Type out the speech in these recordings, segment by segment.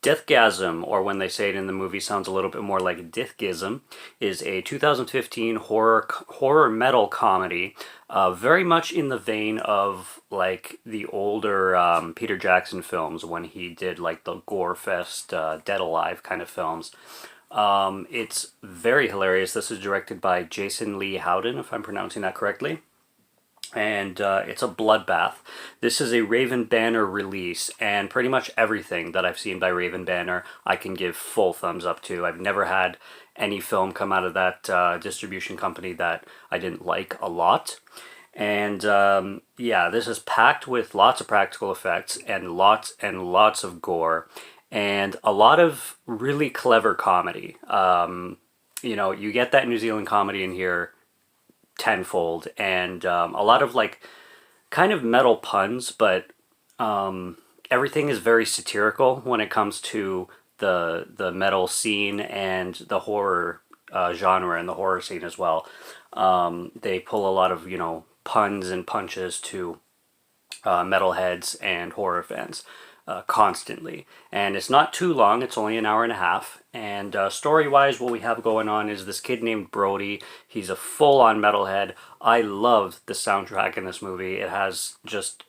Deathgasm, or when they say it in the movie, sounds a little bit more like Deathgasm, is a 2015 horror metal comedy, very much in the vein of like the older Peter Jackson films when he did like the gore fest, Dead Alive kind of films. It's very hilarious. This is directed by Jason Lee Howden, if I'm pronouncing that correctly, and it's a bloodbath. This is a Raven Banner release, and pretty much everything that I've seen by Raven Banner I can give full thumbs up to. I've never had any film come out of that distribution company that I didn't like a lot. And yeah, this is packed with lots of practical effects and lots of gore and a lot of really clever comedy. You know, you get that New Zealand comedy in here tenfold, and a lot of like kind of metal puns, but everything is very satirical when it comes to the metal scene and the horror genre and the horror scene as well. They pull a lot of, you know, puns and punches to metalheads and horror fans constantly. And it's not too long, it's only an hour and a half. And story-wise, what we have going on is this kid named Brody. He's a full-on metalhead. I love the soundtrack in this movie. It has just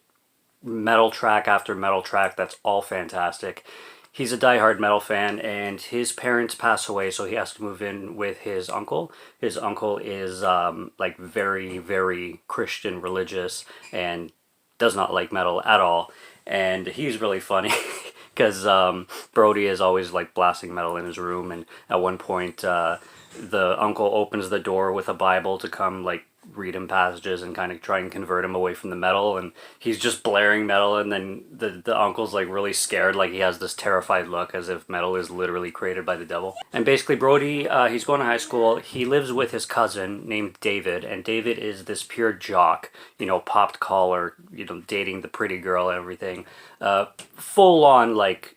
metal track after metal track that's all fantastic. He's a diehard metal fan, and his parents pass away, so he has to move in with his uncle. His uncle is like very, very Christian religious and does not like metal at all. And he's really funny because Brody is always like blasting metal in his room, and at one point the uncle opens the door with a Bible to come like read him passages and kind of try and convert him away from the metal, and he's just blaring metal, and then the uncle's like really scared, like he has this terrified look as if metal is literally created by the devil. And basically Brody, he's going to high school. He lives with his cousin named David, and David is this pure jock, you know, popped collar, you know, dating the pretty girl and everything, full on like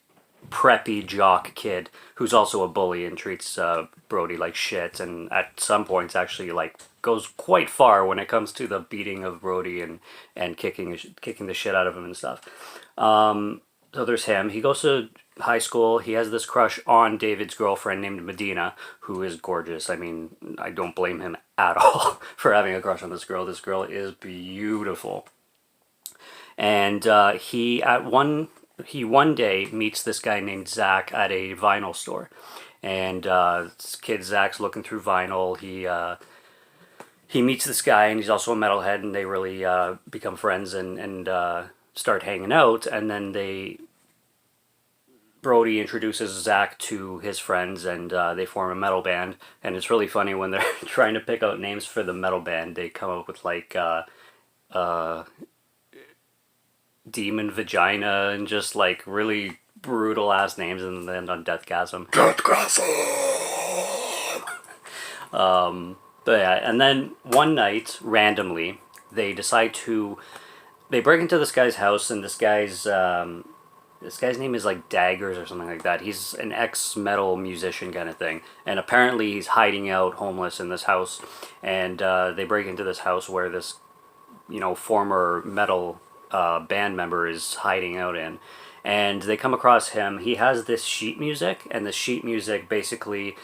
preppy jock kid who's also a bully and treats Brody like shit, and at some points actually like goes quite far when it comes to the beating of Brody and kicking the shit out of him and stuff. So there's him. He goes to high school. He has this crush on David's girlfriend named Medina, who is gorgeous. I mean, I don't blame him at all for having a crush on this girl. This girl is beautiful. And he one day meets this guy named Zach at a vinyl store, and this kid Zach's looking through vinyl. He meets this guy, and he's also a metalhead, and they really become friends and start hanging out. And then Brody introduces Zach to his friends, and they form a metal band. And it's really funny when they're trying to pick out names for the metal band. They come up with like Demon Vagina and just like really brutal ass names, and then on Deathgasm. But yeah, and then one night, randomly, they break into this guy's house, and this guy's name is like Daggers or something like that. He's an ex-metal musician kind of thing, and apparently he's hiding out homeless in this house, and they break into this house where this, you know, former metal band member is hiding out in, and they come across him. He has this sheet music, and the sheet music basically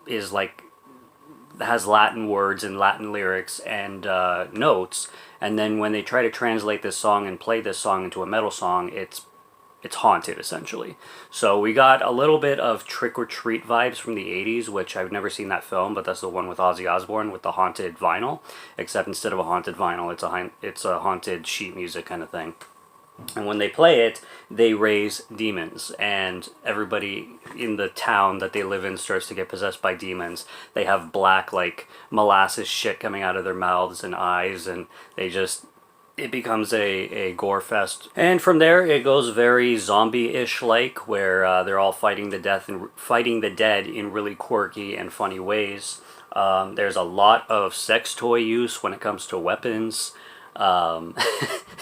is like has Latin words and Latin lyrics and notes, and then when they try to translate this song and play this song into a metal song, it's haunted essentially. So we got a little bit of Trick or Treat vibes from the 80s, which I've never seen that film, but that's the one with Ozzy Osbourne with the haunted vinyl, except instead of a haunted vinyl, it's a haunted sheet music kind of thing. And when they play it, they raise demons, and everybody in the town that they live in starts to get possessed by demons. They have black, like, molasses shit coming out of their mouths and eyes, and it becomes a gore fest. And from there, it goes very zombie-ish like, where they're all fighting the dead in really quirky and funny ways. There's a lot of sex toy use when it comes to weapons.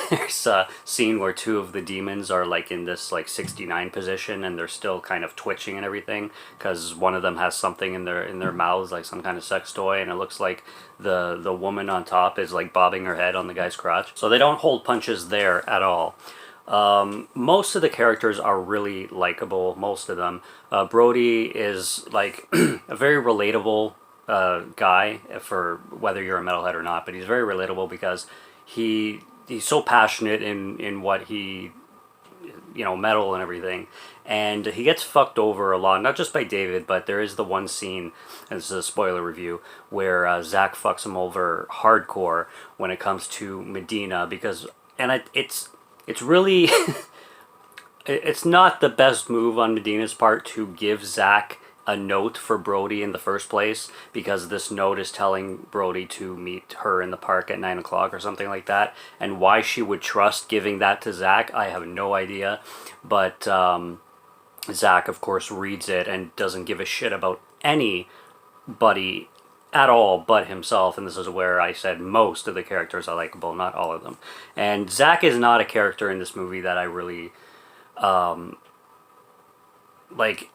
There's a scene where two of the demons are like in this like 69 position, and they're still kind of twitching and everything because one of them has something in their mouths, like some kind of sex toy, and it looks like the woman on top is like bobbing her head on the guy's crotch. So they don't hold punches there at all. Most of the characters are really likable, most of them. Brody is like a very relatable guy for whether you're a metalhead or not, but he's very relatable because he's so passionate in what he, metal and everything. And he gets fucked over a lot, not just by David, but there is the one scene, and this is a spoiler review, where Zach fucks him over hardcore when it comes to Medina, because, it's really, it's not the best move on Medina's part to give Zach a note for Brody in the first place, because this note is telling Brody to meet her in the park at 9 o'clock or something like that. And why she would trust giving that to Zach, I have no idea. But Zach, of course, reads it and doesn't give a shit about anybody at all but himself. And this is where I said most of the characters are likable, not all of them. And Zach is not a character in this movie that I really like.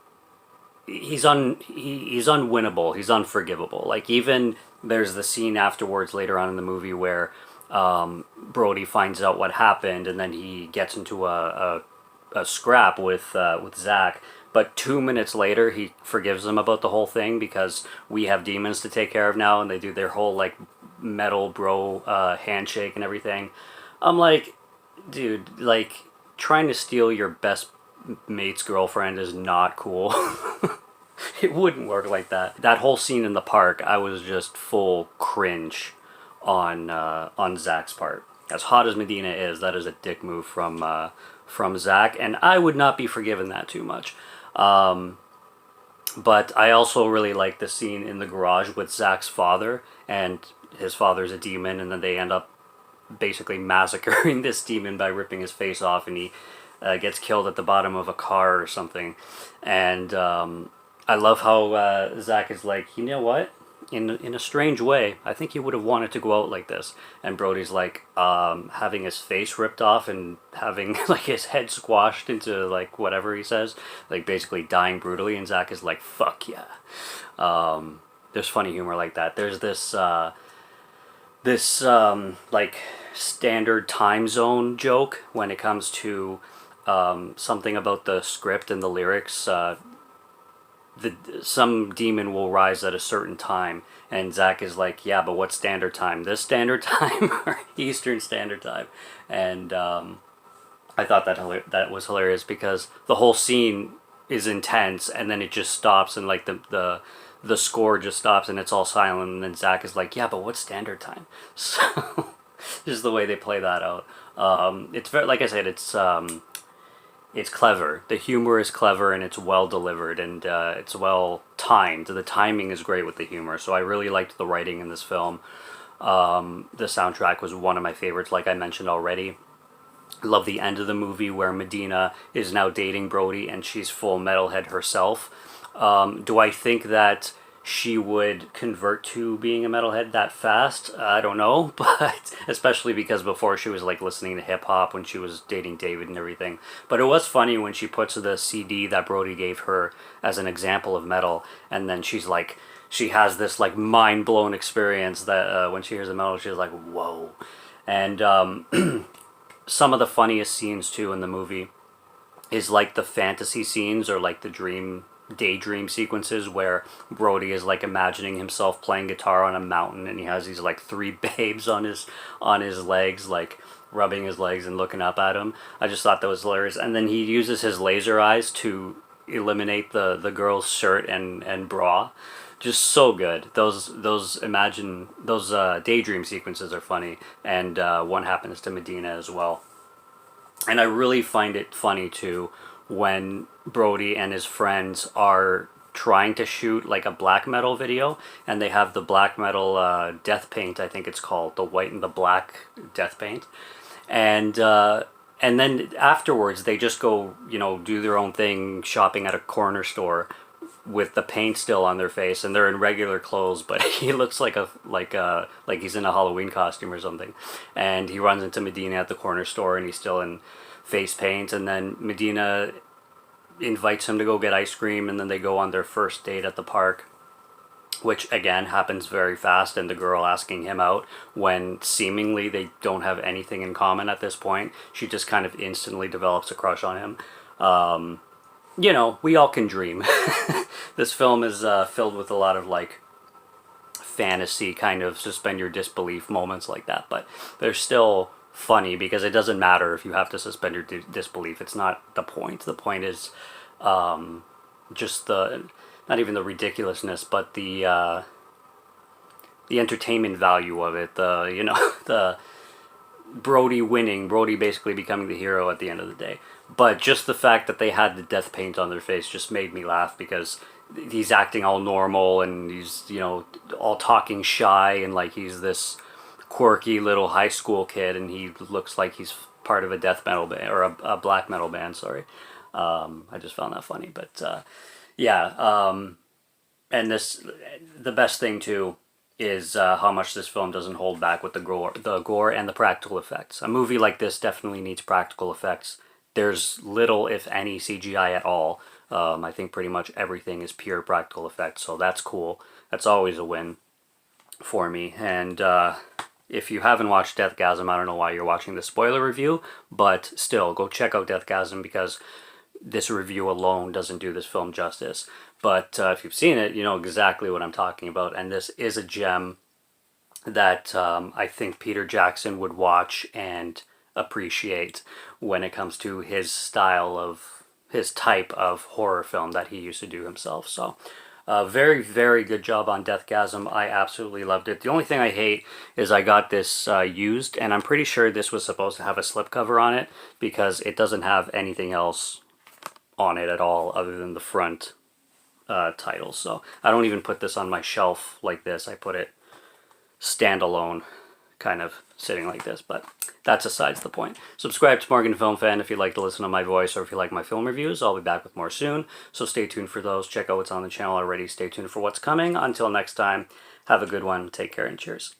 He's unwinnable. He's unforgivable. Like, even there's the scene afterwards later on in the movie where Brody finds out what happened, and then he gets into a scrap with Zach. But 2 minutes later, he forgives him about the whole thing because we have demons to take care of now, and they do their whole like metal bro handshake and everything. I'm like, dude, like, trying to steal your best mate's girlfriend is not cool. It wouldn't work like that. That whole scene in the park, I was just full cringe on Zach's part. As hot as Medina is, that is a dick move from Zach, and I would not be forgiven that too much. But I also really like the scene in the garage with Zach's father, and his father's a demon, and then they end up basically massacring this demon by ripping his face off, and he gets killed at the bottom of a car or something. And I love how Zach is like, you know what? In a strange way, I think he would have wanted to go out like this. And Brody's like, having his face ripped off and having like his head squashed into like whatever he says, like basically dying brutally. And Zach is like, fuck yeah. There's funny humor like that. There's this like standard time zone joke when it comes to something about the script and the lyrics. Some demon will rise at a certain time, and Zach is like, yeah, but what standard time? This standard time or Eastern Standard Time? And I thought that was hilarious because the whole scene is intense, and then it just stops, and like the score just stops, and it's all silent, and then Zach is like, yeah, but what standard time? So just the way they play that out. It's very, like I said, it's clever. The humor is clever, and it's well delivered, and it's well timed. The timing is great with the humor, so I really liked the writing in this film. The soundtrack was one of my favorites, like I mentioned already. I love the end of the movie where Medina is now dating Brody, and she's full metalhead herself. Do I think that she would convert to being a metalhead that fast? I don't know, but especially because before she was like listening to hip hop when she was dating David and everything. But it was funny when she puts the CD that Brody gave her as an example of metal, and then she's like, she has this like mind blown experience that when she hears the metal, she's like, whoa. And some of the funniest scenes too in the movie is like the fantasy scenes or like the daydream sequences where Brody is like imagining himself playing guitar on a mountain, and he has these like three babes on his legs, like rubbing his legs and looking up at him. I just thought that was hilarious. And then he uses his laser eyes to eliminate the girl's shirt and bra. Just so good. Those daydream sequences are funny, and one happens to Medina as well. And I really find it funny too when Brody and his friends are trying to shoot like a black metal video, and they have the black metal death paint, I think it's called, the white and the black death paint. And then afterwards they just go, do their own thing shopping at a corner store with the paint still on their face, and they're in regular clothes, but he looks like he's in a Halloween costume or something. And he runs into Medina at the corner store, and he's still in face paint, and then Medina invites him to go get ice cream, and then they go on their first date at the park. which again happens very fast, and the girl asking him out when seemingly they don't have anything in common at this point. She just kind of instantly develops a crush on him. You know, we all can dream. This film is filled with a lot of like fantasy kind of suspend your disbelief moments like that, but they're still funny because it doesn't matter if you have to suspend your disbelief. It's not the point. The point is just the, not even the ridiculousness, but the entertainment value of it. The, you know, the Brody winning, Brody basically becoming the hero at the end of the day. But just the fact that they had the death paint on their face just made me laugh, because he's acting all normal and he's, you know, all talking shy and like he's this quirky little high school kid, and he looks like he's part of a death metal band, or a black metal band, sorry. I just found that funny, but yeah. And this, the best thing too is how much this film doesn't hold back with the gore and the practical effects. A movie like this definitely needs practical effects. There's little, if any, CGI at all. I think pretty much everything is pure practical effects, so that's cool. That's always a win for me. And if you haven't watched Deathgasm, I don't know why you're watching the spoiler review, but still, go check out Deathgasm, because this review alone doesn't do this film justice. But if you've seen it, you know exactly what I'm talking about, and this is a gem that I think Peter Jackson would watch and appreciate when it comes to his style of, his type of horror film that he used to do himself. So very, very good job on Deathgasm. I absolutely loved it. The only thing I hate is I got this used, and I'm pretty sure this was supposed to have a slipcover on it, because it doesn't have anything else on it at all other than the front title. So I don't even put this on my shelf like this. I put it standalone, kind of sitting like this, but that's besides the point. Subscribe to Morgan Film Fan if you'd like to listen to my voice, or if you like my film reviews. I'll be back with more soon, so stay tuned for those. Check out what's on the channel already. Stay tuned for what's coming. Until next time, have a good one. Take care and cheers.